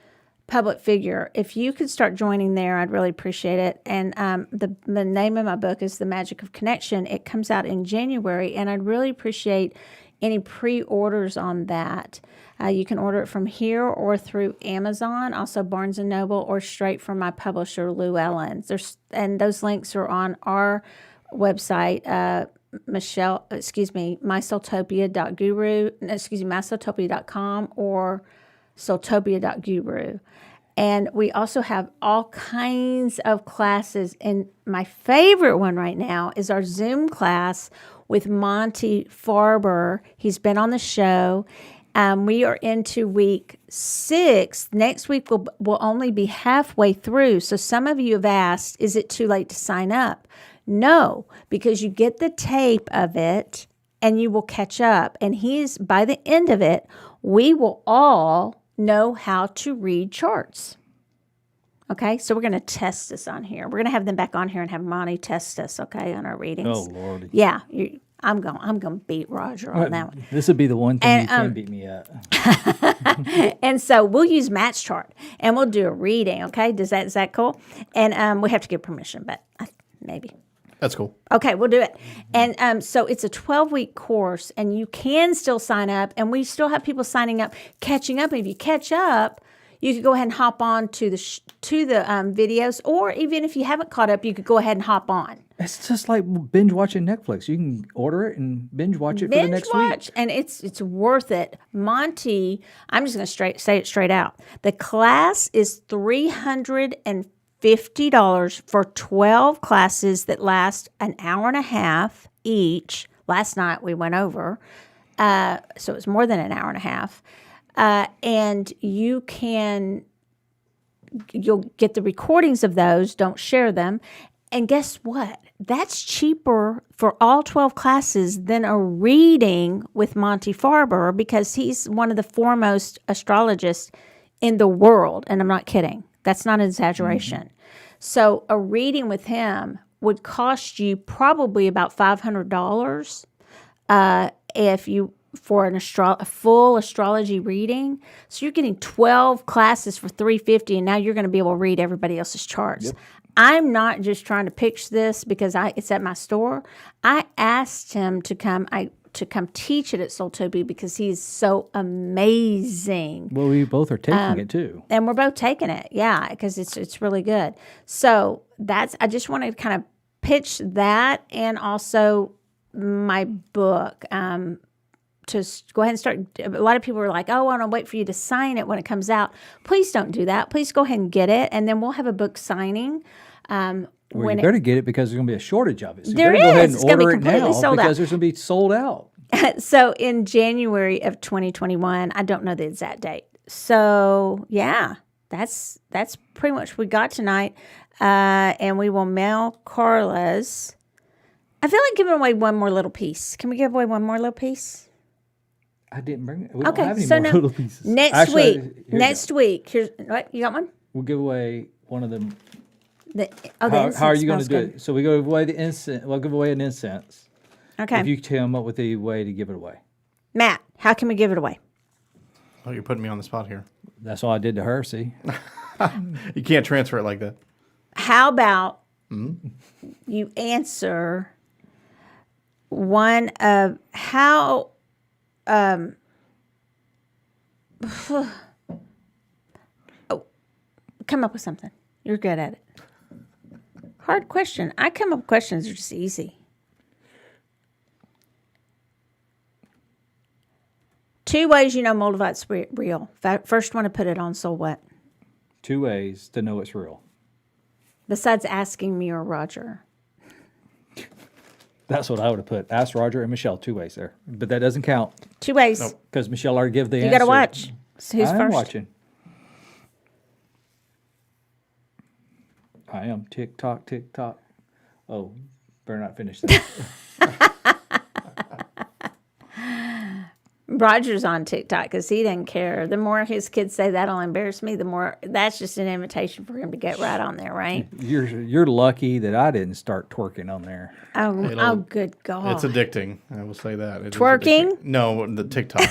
Public figure. If you could start joining there, I'd really appreciate it. And the name of my book is The Magic of Connection. It comes out in January, and I'd really appreciate any pre-orders on that. You can order it from here or through Amazon, also Barnes & Noble, or straight from my publisher, Lou Ellen. And those links are on our website, mysoultopia.com or soultopia.guru. And we also have all kinds of classes. And my favorite one right now is our Zoom class with Monty Farber. He's been on the show. We are into week 6. Next week will only be halfway through. So some of you have asked, is it too late to sign up? No, because you get the tape of it and you will catch up. And by the end of it, we will all know how to read charts. Okay, so we're going to test this on here. We're going to have them back on here and have Monty test us, okay, on our readings. Oh, Lordy. Yeah, I'm gonna beat Roger on that one. This would be the one thing And, you can beat me at. And so we'll use Matt's chart and we'll do a reading. Okay, is that cool? And we have to get permission, but maybe. That's cool. Okay, we'll do it. And so it's a 12-week course, and you can still sign up, and we still have people signing up, catching up. And if you catch up, you could go ahead and hop on to the videos, or even if you haven't caught up, you could go ahead and hop on. It's just like binge watching Netflix. You can order it and binge watch it for the next week. And it's worth it. Monty, I'm just going to say it straight out. The class is $350 for 12 classes that last an hour and a half each. Last night we went over, so it's more than an hour and a half. And you'll get the recordings of those. Don't share them. And guess what? That's cheaper for all 12 classes than a reading with Monty Farber, because he's one of the foremost astrologists in the world. And I'm not kidding. That's not an exaggeration. Mm-hmm. So a reading with him would cost you probably about $500 if you for a full astrology reading. So you're getting 12 classes for $350, and now you're going to be able to read everybody else's charts. Yep. I'm not just trying to pitch this because it's at my store. I asked him to come teach it at Soultobi because he's so amazing. Well, we both are taking it too. And we're both taking it, yeah, because it's really good. So I just wanted to kind of pitch that, and also my book. To go ahead and start. A lot of people are like, oh, I want to wait for you to sign it when it comes out. Please don't do that. Please go ahead and get it, and then we'll have a book signing. Well, you better get it because there's going to be a shortage of it. So there you better go ahead is. and It's order gonna be it now completely sold because out. there's going to be sold out. So in January of 2021, I don't know the exact date. So yeah, that's pretty much what we got tonight, and we will mail Carla's. I feel like giving away one more little piece. Can we give away one more little piece? I didn't bring it. We don't have any so more little pieces. Next week. Here's what you got one. We'll give away one of them. How are you going to do it? So we go away the incense. We'll give away an incense. Okay. If you come up with a way to give it away. Matt, how can we give it away? Oh, you're putting me on the spot here. That's all I did to her. See. You can't transfer it like that. How about you answer one of how. Come up with something. You're good at it. Hard question. I come up with questions that are just easy. 2 ways you know Moldavite's real. First one to put it on SoulWhat. 2 ways to know it's real. Besides asking me or Roger. That's what I would have put. Ask Roger and Michelle 2 ways there. But that doesn't count. 2 ways. Because Michelle already gave the answer. You got to watch. So who's I'm first? Watching. I am. Tick tock, tick tock. Oh, better not finish that. Roger's on TikTok because he doesn't care. The more his kids say that'll embarrass me, the more that's just an invitation for him to get right on there, right? You're lucky that I didn't start twerking on there. Oh, good God. It's addicting. I will say that. Twerking? No, the TikTok.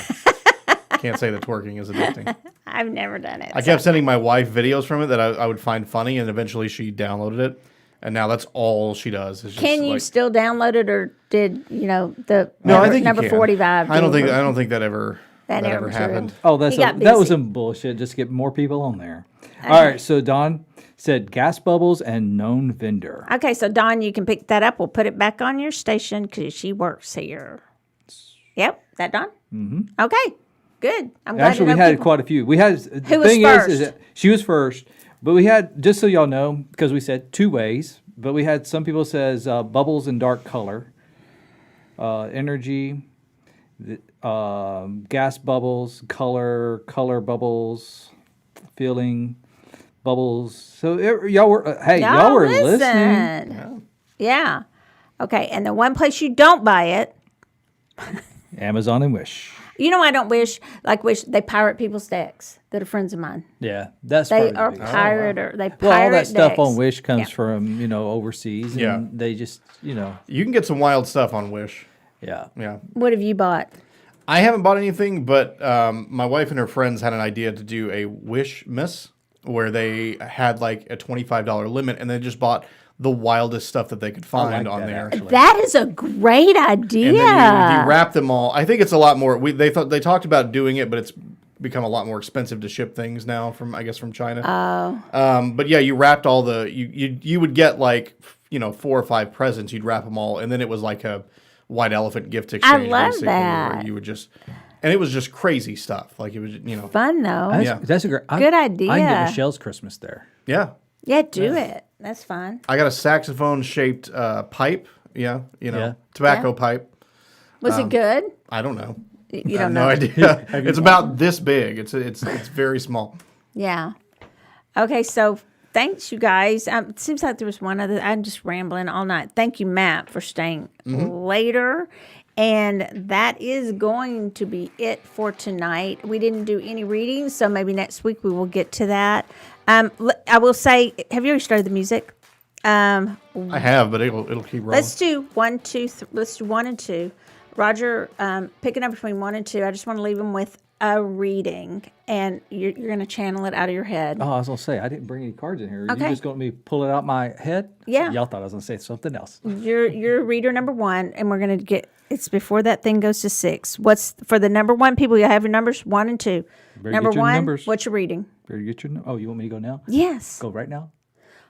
Can't say that twerking is addicting. I've never done it. I kept sending my wife videos from it that I would find funny, and eventually she downloaded it. And now that's all she does. Can you still download it, or did the I think number 45? I don't think that ever happened. Oh, that was some bullshit. Just to get more people on there. Okay. All right. So Dawn said gas bubbles and known vendor. Okay, so Dawn, you can pick that up. We'll put it back on your station because she works here. Yep, that Dawn. Mm-hmm. Okay, good. I'm glad. Actually, we had quite a few. We had Who was first? Is that she was first. But we had, just so y'all know, because we said 2 ways, but we had some people says bubbles in dark color, energy, gas bubbles, color bubbles, feeling bubbles. So y'all were, y'all were listening. Yeah. Okay, and the one place you don't buy it. Amazon and Wish. You know, I don't wish they pirate people's decks that are friends of mine. Yeah, that's they are pirate or they pirate all that stuff decks. on Wish comes from overseas, and they just You can get some wild stuff on Wish. Yeah. Yeah. What have you bought? I haven't bought anything, but my wife and her friends had an idea to do a wish miss where they had like a $25 limit and they just bought the wildest stuff that they could find like on that, there. actually. That is a great idea. And then you wrap them all. I think it's a lot more. They talked about doing it, but it's become a lot more expensive to ship things now from China. Oh. But yeah, you wrapped all the you would get like 4 or 5 presents. You'd wrap them all, and then it was like a white elephant gift exchange. love basically, that. Where you would just, and it was just crazy stuff. Like it was Fun though. That's a great Good idea. I can get Michelle's Christmas there. yeah. Yeah, do it. That's fun. I got a saxophone shaped pipe. Yeah, tobacco pipe. Was it good? I don't know. You I have don't no know. idea. It's about this big. It's very small. Yeah. Okay, so thanks, you guys. It seems like there was one other. I'm just rambling all night. Thank you, Matt, for staying later. And that is going to be it for tonight. We didn't do any readings, so maybe next week we will get to that. I will say, have you already started the music? I have, but it'll keep rolling. Let's do 1, 2, let's do 1 and 2. Roger, pick a number between 1 and 2. I just want to leave them with a reading, and you're going to channel it out of your head. Oh, I was going to say, I didn't bring any cards in here. Okay. You just going to me pull it out my head? Yeah. Y'all thought I was going to say something else. You're reader number 1, and we're going to get, it's before that thing goes to 6. What's, for the number 1 people, you have your numbers 1 and 2. Better Number get your 1, numbers. what's your reading? Better get your. Oh, you want me to go now? Yes. Go right now?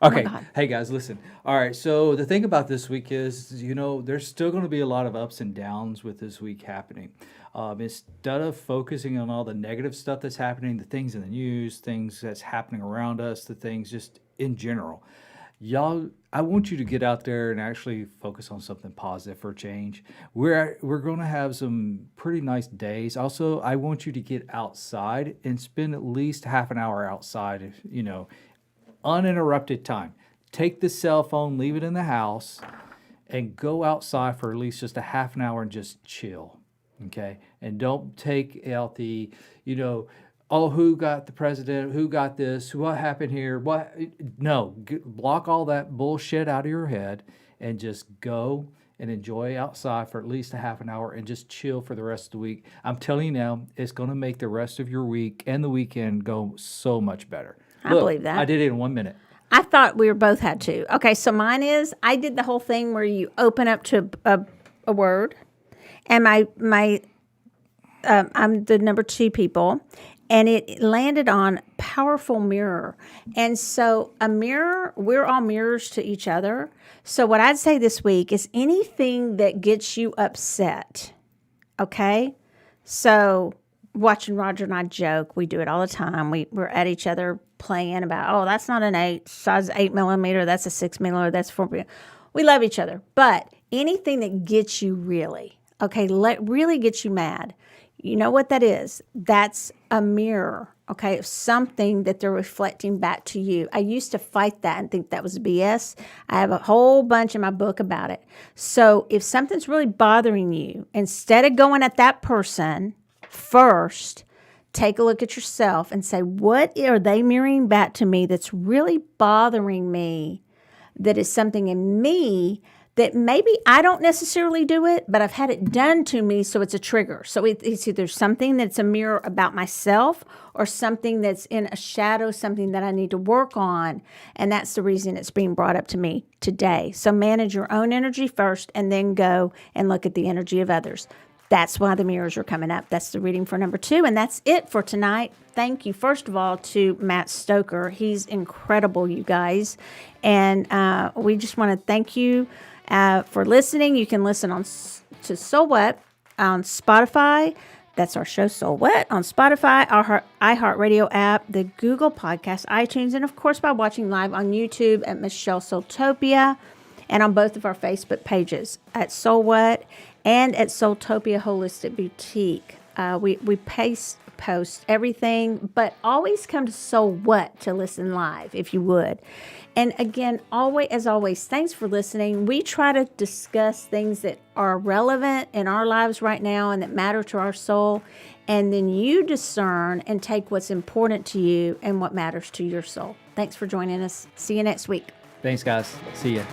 my Okay. God. Hey, guys, listen. All right. So the thing about this week is, there's still going to be a lot of ups and downs with this week happening. Instead of focusing on all the negative stuff that's happening, the things in the news, things that's happening around us, the things just in general, y'all, I want you to get out there and actually focus on something positive for a change. We're going to have some pretty nice days. Also, I want you to get outside and spend at least half an hour outside, uninterrupted time. Take the cell phone, leave it in the house, and go outside for at least just a half an hour and just chill, okay? And don't take out the, who got the president, who got this, what happened here, what? No, block all that bullshit out of your head and just go and enjoy outside for at least a half an hour and just chill for the rest of the week. I'm telling you now, it's going to make the rest of your week and the weekend go so much better. I believe that. I did it in 1 minute. I thought we were both had to. Okay, so mine is, I did the whole thing where you open up to a word, and I'm the number 2 people, and it landed on powerful mirror. And so a mirror, we're all mirrors to each other. So what I'd say this week is anything that gets you upset, okay? So watching Roger and I joke, we do it all the time. We're at each other playing about, that's not an size 8 millimeter, that's a 6 millimeter, that's 4 millimeter. We love each other. But anything that gets you really, really gets you mad, you know what that is? That's a mirror, okay, of something that they're reflecting back to you. I used to fight that and think that was BS. I have a whole bunch in my book about it. So if something's really bothering you, instead of going at that person first, take a look at yourself and say, what are they mirroring back to me that's really bothering me, that is something in me that maybe I don't necessarily do it, but I've had it done to me, so it's a trigger. So it's either something that's a mirror about myself or something that's in a shadow, something that I need to work on, and that's the reason it's being brought up to me today. So manage your own energy first and then go and look at the energy of others. That's why the mirrors are coming up. That's the reading for number 2, and that's it for tonight. Thank you, first of all, to Matt Stoker. He's incredible, you guys. And we just want to thank you for listening. You can listen to SoulWhat on Spotify. That's our show, SoulWhat, on Spotify, our iHeart app, the Google Podcast, iTunes, and, of course, by watching live on YouTube at Michelle Soultopia and on both of our Facebook pages at SoulWhat and at Soultopia Holistic Boutique. We post everything, but always come to SoulWhat to listen live, if you would. And again, as always, thanks for listening. We try to discuss things that are relevant in our lives right now and that matter to our soul. And then you discern and take what's important to you and what matters to your soul. Thanks for joining us. See you next week. Thanks, guys. See ya.